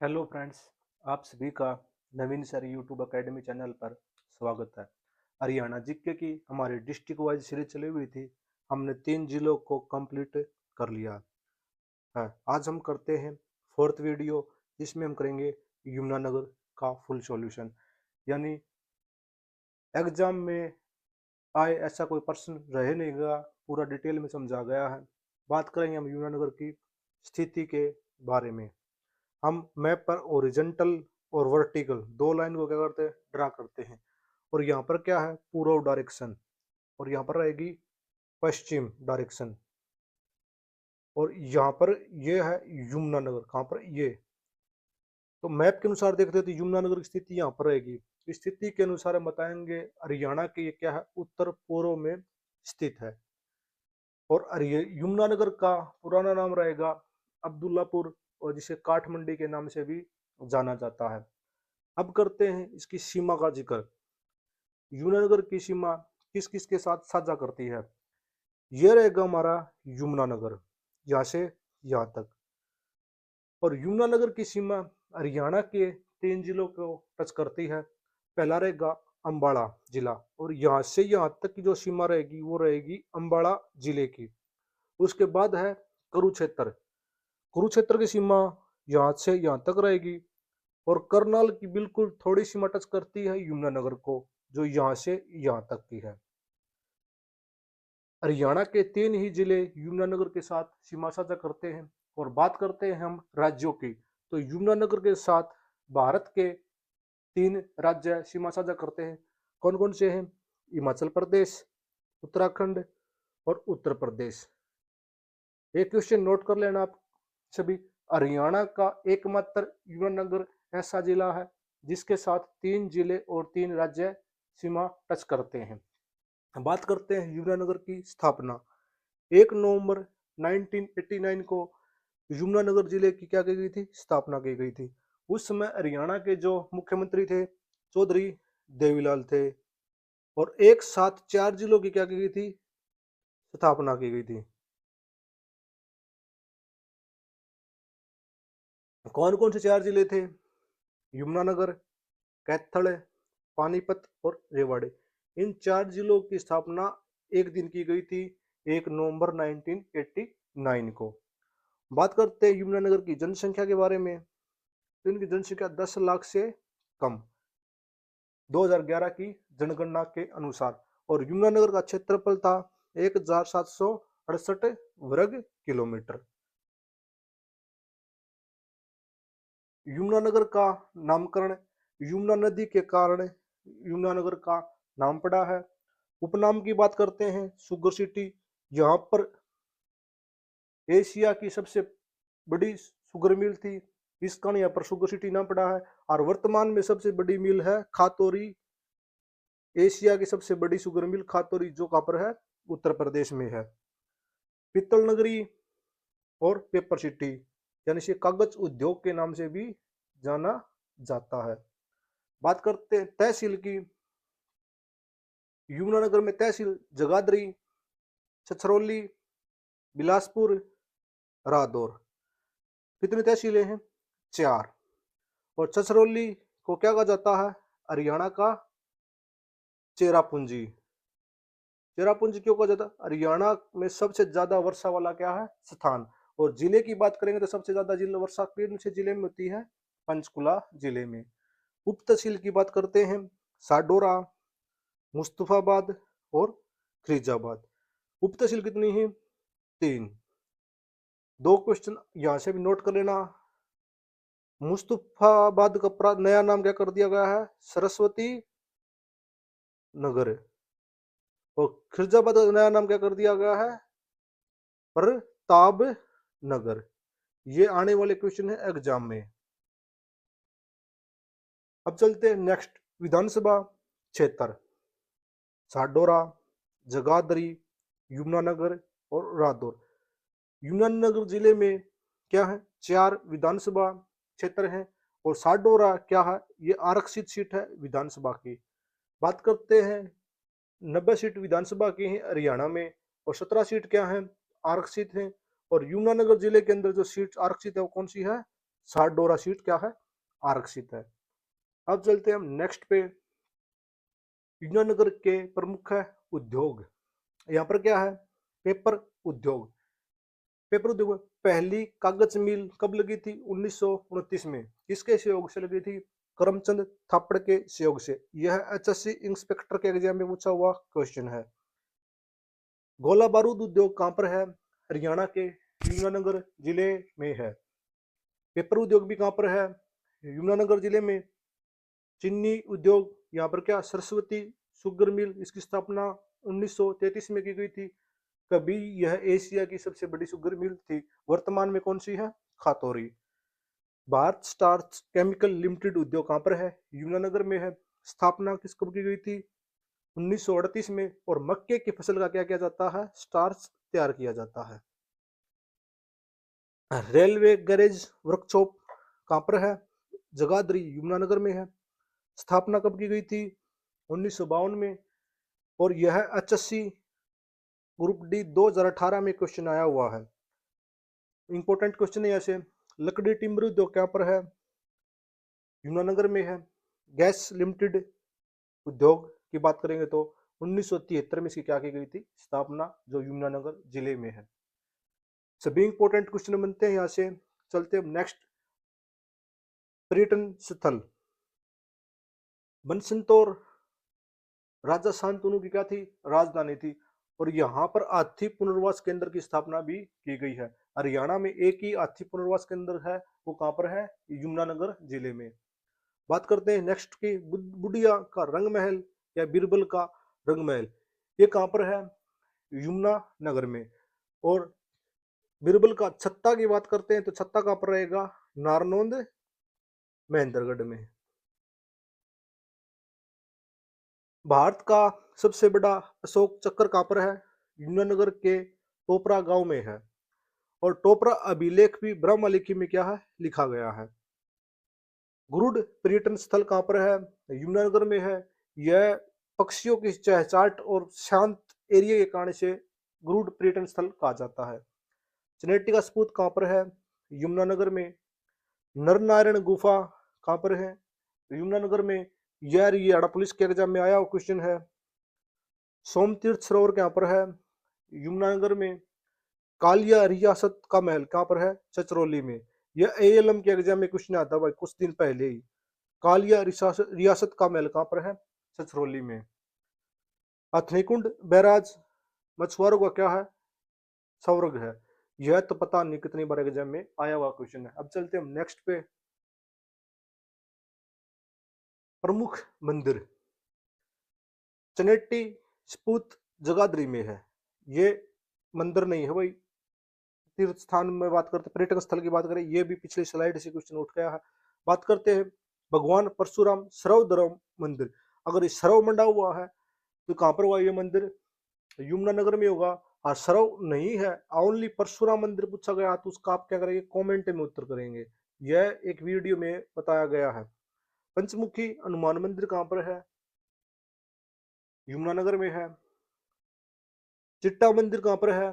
Hello friends. आप सभी का नवीन सर यूट्यूब एकेडमी चैनल पर स्वागत है। हरियाणा जीके की हमारी डिस्ट्रिक्ट वाइज सीरीज चली हुई थी। हमने 3 जिलों को कंप्लीट कर लिया है। आज हम करते हैं फोर्थ वीडियो, जिसमें हम करेंगे यमुनानगर का फुल सॉल्यूशन। यानी एग्जाम में आए ऐसा कोई प्रश्न रह नहीं गया, पूरा डिटेल में समझा गया है। बात करेंगे हम यमुनानगर की स्थिति के बारे में। हम मैप पर ओरिजेंटल और वर्टिकल दो लाइन को क्या करते हैं, ड्रा करते हैं। और यहाँ पर क्या है, पूर्व डायरेक्शन, और यहाँ पर रहेगी पश्चिम डायरेक्शन। और यहाँ पर ये है यमुनानगर, कहाँ पर ये। तो मैप के अनुसार देखते हैं तो यमुनानगर की स्थिति यहाँ पर रहेगी। स्थिति के अनुसार हम बताएंगे हरियाणा के ये क्या है, उत्तर पूर्व में स्थित है। और यमुनानगर का पुराना नाम रहेगा अब्दुल्लापुर, और जिसे काठमंडी के नाम से भी जाना जाता है। अब करते हैं इसकी सीमा का जिक्र। यमुनानगर की सीमा किस किस के साथ साझा करती है। यह रहेगा हमारा यमुनानगर, यहाँ से यहाँ तक। और यमुनानगर की सीमा हरियाणा के 3 जिलों को टच करती है। पहला रहेगा अंबाला जिला, और यहाँ से यहाँ तक की जो सीमा रहेगी वो रहेगी अंबाला जिले की। उसके बाद है कुरुक्षेत्र। कुरुक्षेत्र की सीमा यहाँ से यहाँ तक रहेगी। और करनाल की बिल्कुल थोड़ी सीमा टच करती है यमुनानगर को, जो यहाँ से यहाँ तक की है। हरियाणा के 3 ही जिले यमुनानगर के साथ सीमा साझा करते हैं। और बात करते हैं हम राज्यों की, तो यमुनानगर के साथ भारत के 3 राज्य सीमा साझा करते हैं। कौन कौन से हैं? हिमाचल प्रदेश, उत्तराखंड और उत्तर प्रदेश। एक क्वेश्चन नोट कर लेना आप सभी। हरियाणा का एकमात्र यमुनानगर ऐसा जिला है जिसके साथ 3 जिले और 3 राज्य सीमा टच करते हैं। बात करते हैं यमुनानगर की स्थापना। 1 नवंबर 1989 को यमुनानगर जिले की क्या की गई थी, स्थापना की गई थी। उस समय हरियाणा के जो मुख्यमंत्री थे चौधरी देवीलाल थे। और एक साथ 4 जिलों की क्या की गई थी, स्थापना की गई थी। कौन कौन से 4 जिले थे? यमुनानगर, कैथल, पानीपत और रेवाड़ी। इन 4 जिलों की स्थापना एक दिन की गई थी, 1 नवंबर 1989 को। बात करते हैं यमुनानगर की जनसंख्या के बारे में। तो इनकी जनसंख्या 10 लाख से कम, 2011 की जनगणना के अनुसार। और यमुनानगर का क्षेत्रफल था 1768 वर्ग किलोमीटर। यमुनानगर का नामकरण यमुना नदी के कारण यमुनानगर का नाम पड़ा है। उपनाम की बात करते हैं, शुगर सिटी। यहाँ पर एशिया की सबसे बड़ी शुगर मिल थी, इस कारण यहाँ पर शुगर सिटी नाम पड़ा है। और वर्तमान में सबसे बड़ी मिल है खातौरी। एशिया की सबसे बड़ी शुगर मिल खातौरी, जो कहाँ पर है, उत्तर प्रदेश में है। पीतल नगरी और पेपर सिटी, यानी से कागज उद्योग के नाम से भी जाना जाता है। बात करते हैं तहसील की। यमुनानगर में तहसील जगाधरी, छछरौली, बिलासपुर, रादौर। कितनी तहसीलें हैं? 4। और छछरौली को क्या कहा जाता है? हरियाणा का चेरापूंजी। चेरापूंजी क्यों कहा जाता है? हरियाणा में सबसे ज्यादा वर्षा वाला क्या है, स्थान। और जिले की बात करेंगे तो सबसे ज्यादा जिले वर्षा कौन से जिले में होती है? पंचकुला जिले में। उप तहसील की बात करते हैं, साडोरा, मुस्तफाबाद और फरीदाबाद। उप तहसील कितनी है? 3। 2 क्वेश्चन यहाँ से भी नोट कर लेना। मुस्तफाबाद का नया नाम क्या कर दिया गया है? सरस्वती नगर। और फरीदाबाद का नया नाम क्या कर दिया गया है? प्रताप नगर। ये आने वाले क्वेश्चन है एग्जाम में। अब चलते हैं नेक्स्ट, विधानसभा क्षेत्र। साडोरा, जगाधरी, यमुनानगर और रादौर। यमुनानगर जिले में क्या है, 4 विधानसभा क्षेत्र हैं। और साडोरा क्या है, ये आरक्षित सीट है विधानसभा की। बात करते हैं 90 सीट विधानसभा की है हरियाणा में, और 17 सीट क्या है, आरक्षित है। और यमुनानगर जिले के अंदर जो सीट आरक्षित है वो कौन सी है? 60 डोरा सीट क्या है, आरक्षित है। अब चलते हैं हम नेक्स्ट पे। यमुनानगर के प्रमुख है उद्योग। यहाँ पर क्या है, पेपर उद्योग। पेपर उद्योग में पहली कागज मिल कब लगी थी, 1929 में। किसके सहयोग से लगी थी, करमचंद थापड़ के सहयोग से। यह एचएससी इंस्पेक्टर के एग्जाम में पूछा हुआ क्वेश्चन है। गोला बारूद उद्योग कहां पर है, हरियाणा के यमुनानगर जिले में है। पेपर उद्योग भी कहां पर है, यमुनानगर जिले में। चीनी उद्योग, यहाँ पर क्या, सरस्वती शुगर मिल, इसकी स्थापना 1933 में की गई थी। कभी यह एशिया की सबसे बड़ी शुगर मिल थी। वर्तमान में कौन सी है, खातौरी। भारत स्टार्च केमिकल लिमिटेड उद्योग कहां पर है, यमुनानगर में है। स्थापना किस कब की गई थी, 1938 में। और मक्के की फसल का क्या किया जाता है, स्टार्च तैयार किया जाता है। रेलवे गैरेज वर्कशॉप कहां पर है, जगाधरी, यमुनानगर में है। स्थापना कब की गई थी, 1952 में। और यह एचएससी ग्रुप डी 2018 में क्वेश्चन आया हुआ है। इंपॉर्टेंट क्वेश्चन है ऐसे। लकड़ी टिम्बर उद्योग कहां पर है, यमुनानगर में है। गैस लिमिटेड उद्योग की बात करेंगे तो 1973 में इसकी क्या की गई थी, स्थापना, जो यमुनानगर जिले में है। सभी इंपॉर्टेंट क्वेश्चन बनते हैं। यहाँ से चलते हैं नेक्स्ट। पर्यटन स्थल। बनसंतौर राजा शांतनु की क्या थी, राजधानी थी। और यहाँ पर हाथी पुनर्वास केंद्र की स्थापना भी की गई है। हरियाणा में एक ही हाथी पुनर्वास केंद्र है, वो कहाँ पर है, यमुनानगर जिले में। बात करते हैं नेक्स्ट की। बुढ़िया का रंग महल या बीरबल का रंग महल, ये कहाँ पर है, यमुनानगर में। और बीरबल का छत्ता की बात करते हैं तो छत्ता कहाँ पर रहेगा, नारनौंद, महेंद्रगढ़ में। भारत का सबसे बड़ा अशोक चक्र कहाँ पर है, यमुनानगर के टोपरा गांव में है। और टोपरा अभिलेख भी ब्रह्मलिपि में क्या है, लिखा गया है। गुरुड़ पर्यटन स्थल कहाँ पर है, यमुनानगर में है। यह पक्षियों की चहचहाट और शांत एरिया के कारण से गुरुड़ पर्यटन स्थल कहा जाता है। चनेटी का सपूत कहाँ पर है, यमुनानगर में। नरनारायण गुफा कहाँ पर है, यमुनानगर में। यार ये हड़ा पुलिस के एग्जाम में आया हुआ क्वेश्चन है। सोमतीर्थ सरोवर कहाँ पर है, यमुनानगर में। कालिया रियासत का महल कहाँ पर है, चचरौली में। यह एएलएम के एग्जाम में क्वेश्चन आता भाई कुछ दिन पहले ही। कालिया रियासत का महल कहाँ पर है, चचरौली में। हथनीकुंड बैराज मछुआरों का क्या है, स्वर्ग है। यह तो पता नहीं कितनी बार एग्जाम में आया हुआ क्वेश्चन है। अब चलते हम नेक्स्ट पे। प्रमुख मंदिर। चनेटी स्पूत जगाधरी में है। ये मंदिर नहीं है भाई, तीर्थ स्थान में बात करते, पर्यटक स्थल की बात करें, ये भी पिछली स्लाइड से क्वेश्चन उठ गया है। बात करते हैं भगवान परशुराम सर्वधर्म मंदिर। अगर ये सर्व मंडा हुआ है तो कहां पर हुआ ये मंदिर, यमुनानगर में होगा। और सर्व नहीं है, ओनली परशुराम मंदिर पूछा गया तो उसका आप क्या करेंगे, कमेंट में उत्तर करेंगे। यह एक वीडियो में बताया गया है। पंचमुखी हनुमान मंदिर कहां पर है, यमुनानगर में है। चिट्टा मंदिर कहां पर है,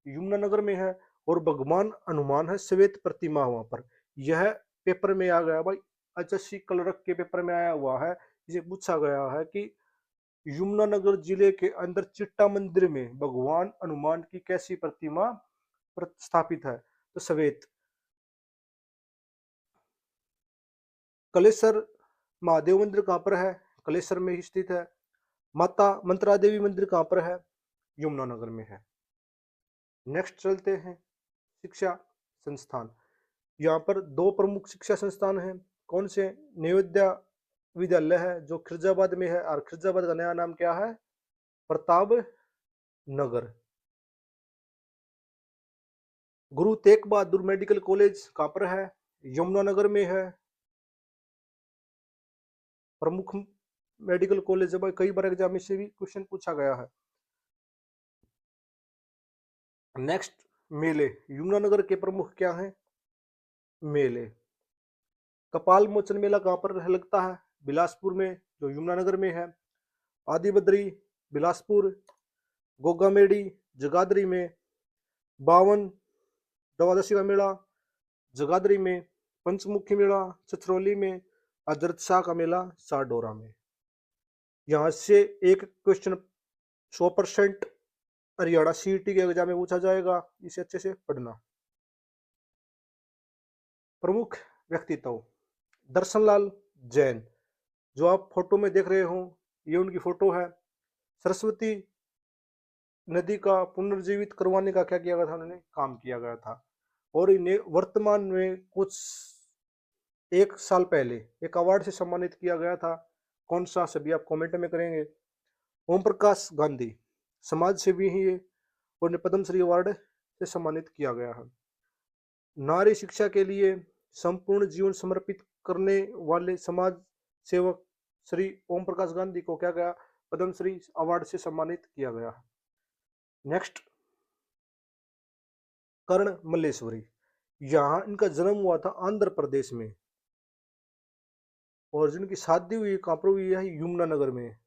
यमुनानगर में है। और भगवान हनुमान है, श्वेत प्रतिमा वहां पर। यह पेपर में आ गया भाई, एचएससी क्लर्क के पेपर में आया हुआ है। इसे पूछा गया है कि यमुनानगर जिले के अंदर चिट्टा मंदिर में भगवान हनुमान की कैसी प्रतिमा स्थापित है, तो श्वेत। कलेश्वर महादेव मंदिर कहां पर है, कलेश्वर में ही स्थित है। माता मंत्रा देवी मंदिर कहां पर है, यमुनानगर में है। नेक्स्ट चलते हैं शिक्षा संस्थान। यहाँ पर दो प्रमुख शिक्षा संस्थान हैं। कौन से, नवोदय विद्यालय है जो खिरजाबाद में है, और खिरजाबाद का नया नाम क्या है, प्रताप नगर। गुरु तेग बहादुर मेडिकल कॉलेज कहाँ पर है, यमुनानगर में है। प्रमुख मेडिकल कॉलेज है भाई, कई बार एग्जाम में से भी क्वेश्चन पूछा गया है। नेक्स्ट, मेले। यमुनानगर के प्रमुख क्या हैं, मेले। कपाल मोचन मेला कहाँ पर लगता है, बिलासपुर में, जो यमुनानगर में है। आदि बद्री बिलासपुर। गोगा मेडी जगाधरी में। 52 द्वादशी का मेला जगाधरी में। पंचमुखी मेला छछरौली में, अजरत शाह का मेला साडोरा में। यहाँ से एक क्वेश्चन 100% हरियाणा सीईटी के एग्जाम में पूछा जाएगा, इसे अच्छे से पढ़ना। प्रमुख व्यक्तित्व दर्शनलाल जैन, जो आप फोटो में देख रहे हो ये उनकी फोटो है। सरस्वती नदी का पुनर्जीवित करवाने का क्या किया गया था, उन्होंने काम किया गया था। और इन्हें वर्तमान में कुछ 1 साल पहले एक अवार्ड से सम्मानित किया गया था। कौन सा, सभी आप कमेंट में करेंगे। ओम प्रकाश गांधी समाज सेवी ही है और उन्हें पद्मश्री अवार्ड से सम्मानित किया गया है। नारी शिक्षा के लिए संपूर्ण जीवन समर्पित करने वाले समाज सेवक श्री ओम प्रकाश गांधी को क्या गया, पद्मश्री अवार्ड से सम्मानित किया गया। नेक्स्ट, कर्ण मल्लेश्वरी, यहाँ इनका जन्म हुआ था आंध्र प्रदेश में और जिनकी शादी हुई कहाँ पर हुई है, यमुनानगर में।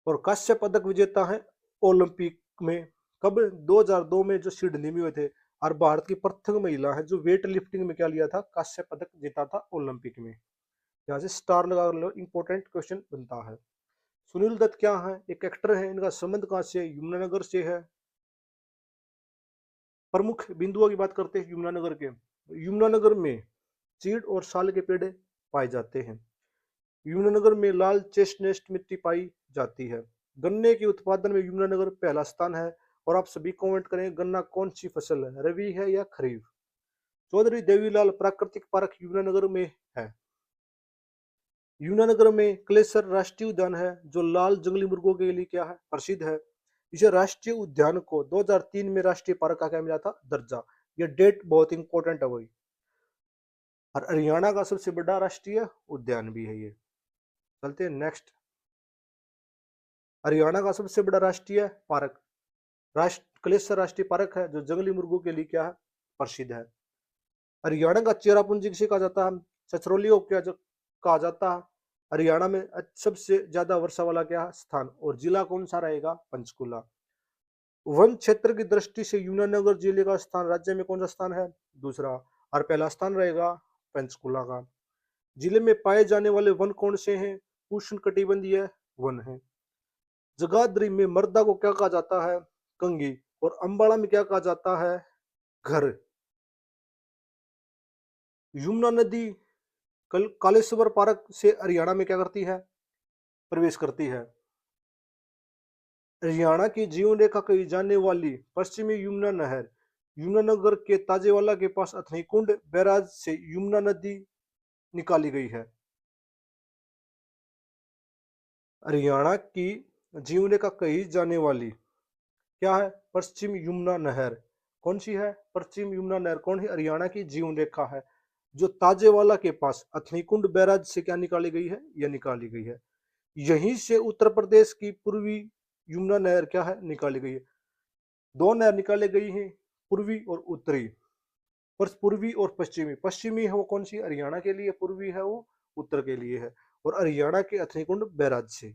और कांस्य पदक विजेता है ओलंपिक में, कब, 2002 में जो सिडनी में हुए थे। और भारत की प्रथम महिला है जो वेट लिफ्टिंग में क्या लिया था, कांस्य पदक जीता था ओलंपिक में। यहाँ से स्टार लगा लो, इंपॉर्टेंट क्वेश्चन बनता है। सुनील दत्त क्या है, एक एक्टर है, इनका संबंध कहाँ से, यमुनानगर से है। प्रमुख बिंदुओं की बात करते हैं यमुनानगर के। यमुनानगर में चीड़ और साल के पेड़ पाए जाते हैं। यमुनानगर में लाल चेस्टनट मिट्टी पाई जाती है। गन्ने के उत्पादन में यमुनानगर पहला स्थान है। और आप सभी कमेंट करें, गन्ना कौन सी फसल है, रबी है या खरीफ। चौधरी देवीलाल प्राकृतिक पार्क यमुनानगर में है। यमुनानगर में क्लेसर राष्ट्रीय उद्यान है जो लाल जंगली मुर्गों के लिए क्या है, प्रसिद्ध है। इसे राष्ट्रीय उद्यान को 2003 में राष्ट्रीय पार्क का क्या मिला था, दर्जा। ये डेट बहुत इंपॉर्टेंट है वही। और हरियाणा का सबसे बड़ा राष्ट्रीय उद्यान भी है ये। चलते हैं नेक्स्ट। हरियाणा का सबसे बड़ा राष्ट्रीय पार्क क्लेसर राष्ट्रीय पार्क है जो जंगली मुर्गों के लिए क्या है, प्रसिद्ध है। हरियाणा का चेरापूंजी किसे कहा जाता है, छछरौली को क्या कहा जाता है। हरियाणा में सबसे ज्यादा वर्षा वाला क्या स्थान, और जिला कौन सा रहेगा, पंचकुला। वन क्षेत्र की दृष्टि से यमुनानगर जिले का स्थान राज्य में कौन सा स्थान है, दूसरा। और पहला स्थान रहेगा पंचकुला का। जिले में पाए जाने वाले वन कौन से हैं, उष्णकटिबंधीय वन है। जगाधरी में मर्दा को क्या कहा जाता है, कंगी। और अंबाला में क्या कहा जाता है, घर। यमुना नदी कालेश्वर पार्क से हरियाणा में क्या करती है, प्रवेश करती है। हरियाणा की जीवन रेखा कही जाने वाली पश्चिमी यमुना नहर यमुनानगर के ताजेवाला के पास अथनीकुंड बैराज से यमुना नदी निकाली गई है। हरियाणा की जीवन रेखा कही जाने वाली क्या है, पश्चिम यमुना नहर। कौन सी है, पश्चिम यमुना नहर कौन है, हरियाणा की जीवन रेखा है जो ताजेवाला के पास अथनीकुंड बैराज से क्या निकाली गई है, यह निकाली गई है। यहीं से उत्तर प्रदेश की पूर्वी यमुना नहर क्या है, निकाली गई है। दो नहर निकाली गई हैं, पूर्वी और उत्तरी। पर पूर्वी और पश्चिमी, पश्चिमी है वो कौन सी, हरियाणा के लिए, पूर्वी है वो उत्तर के लिए है। और हरियाणा के अथनीकुंड बैराज से।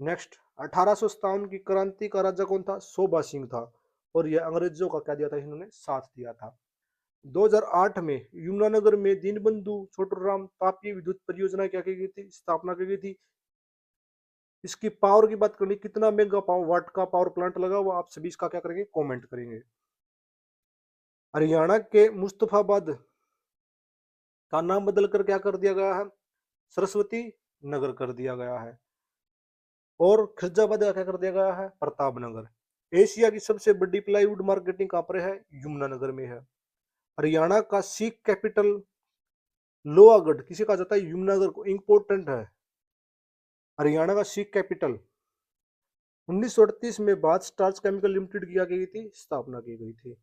नेक्स्ट, 1857 की क्रांति का राजा कौन था, सोबा सिंह था। और यह अंग्रेजों का क्या दिया था, इन्होंने साथ दिया था। 2008 में यमुनानगर में दीनबंधु छोटूराम तापीय विद्युत परियोजना क्या की गई थी, स्थापना की गई थी। इसकी पावर की बात करें, कितना मेगा पावर वाट का पावर प्लांट लगा हुआ, आप सभी इसका क्या करेंगे, कमेंट करेंगे। हरियाणा के मुस्तफाबाद का नाम बदलकर क्या कर दिया गया है, सरस्वती नगर कर दिया गया है। और खिरजाबाद का क्या कर दिया गया है, प्रताप नगर। एशिया की सबसे बड़ी प्लाईवुड मार्केटिंग कहां पर है, यमुनानगर में है। हरियाणा का सिख कैपिटल लोहागढ़ किसे कहा जाता है, यमुनानगर को, इंपॉर्टेंट है। हरियाणा का सिख कैपिटल 1938 में भारत स्टार्च केमिकल लिमिटेड की गई थी, स्थापना की गई थी।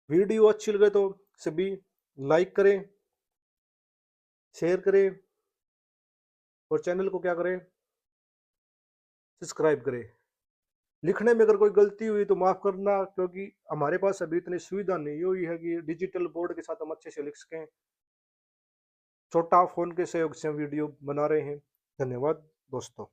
वीडियो अच्छी लगे तो सभी लाइक करें, शेयर करें और चैनल को क्या करें, सब्सक्राइब करें। लिखने में अगर कोई गलती हुई तो माफ करना, क्योंकि हमारे पास अभी इतनी सुविधा नहीं हुई है कि डिजिटल बोर्ड के साथ हम अच्छे से लिख सकें। छोटा फोन के सहयोग से वीडियो बना रहे हैं। धन्यवाद दोस्तों।